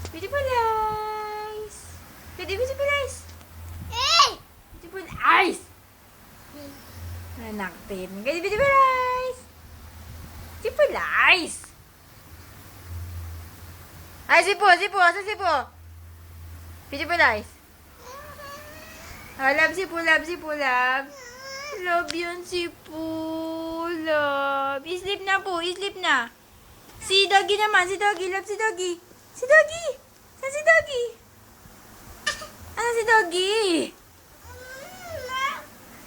Beautiful eyes. Beautiful eyes. Beautiful eyes. Anak din. Beautiful eyes. Beautiful eyes. Ay, sipo. Asa sipo? Beautiful eyes. Oh, love sipo. Love yun sipo. Love. Sleep na po. Sleep na. Si Doggy naman. Si Doggy. Love si Doggy. Si Doggy. Saan si Doggy? Ano si Doggy?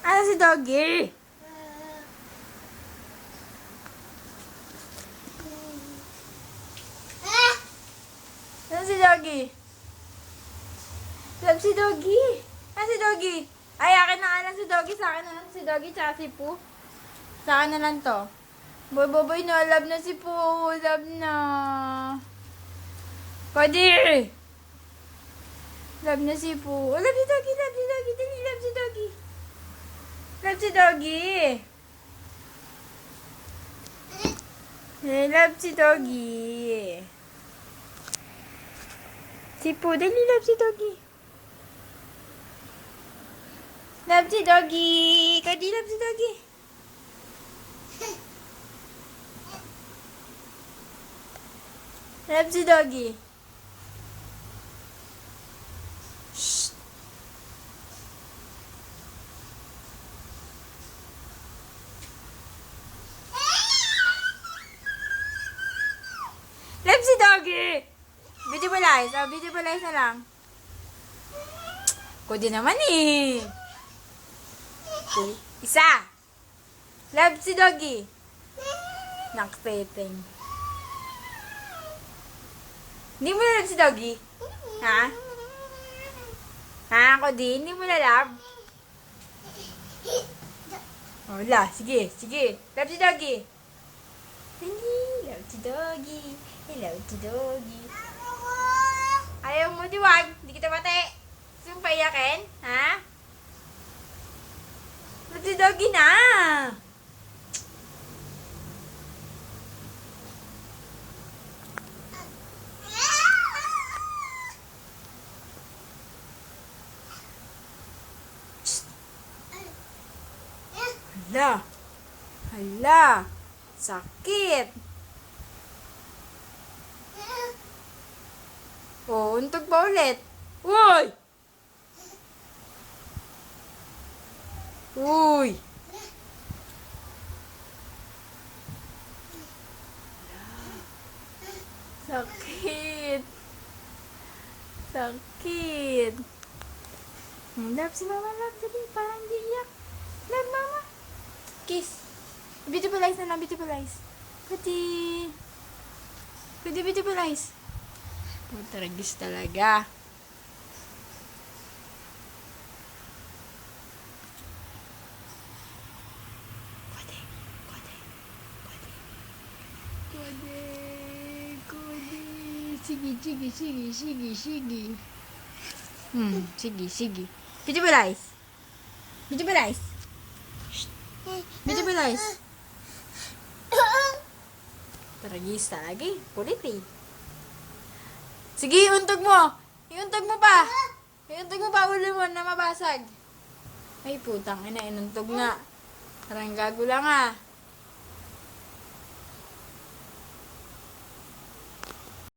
Ano si Doggy? Ano si Doggy? Love si Doggy. Ano si Doggy? Ay, akin na nga lang si Doggy. Sa akin na lang si Doggy tsaka si Poo. Sa akin na lang to. Boy, no. Love na si Poo. Love na. Cody! Love na si Poo. Oh, love si Doggy. Dali, love si Doggy. Love si Doggy. Love si Doggy. Si Poo, dali, love si Doggy. Love si Doggy. Cody, love si Doggy. Love si Doggy. Shh. Love si Doggy. Beautiful eyes. Oh, beautiful eyes na lang. Ko din naman eh. Isa. Love si Doggy. Naksetting. Hindi mo na love si Doggy? Ha? Ha? Ako din? Hindi mo na love? Wala. Sige. Love si Doggy. Dali. Love si Doggy. Love si Doggy. Ayaw mo, diwag. Hindi kita mati. Gusto mong paiyakin? Ha? Love si Doggy na. Hala. Sakit. Oh, untog pa ulit. Uy. Sakit. Love si Mama, love. Dali, parang di iyak. Love, Mama. Kiss. Beautiful eyes na lang, beautiful eyes. Pati. Beautiful eyes. Putaragis talaga. Kode. Sige. Sige. Beautiful eyes. Beautiful eyes. Taragis talaga eh. Kulit eh. Sige, iuntog mo. Iuntog mo pa. Ulo mo na mabasag. Ay, putang ina. Inuntog nga. Parang gago lang ah.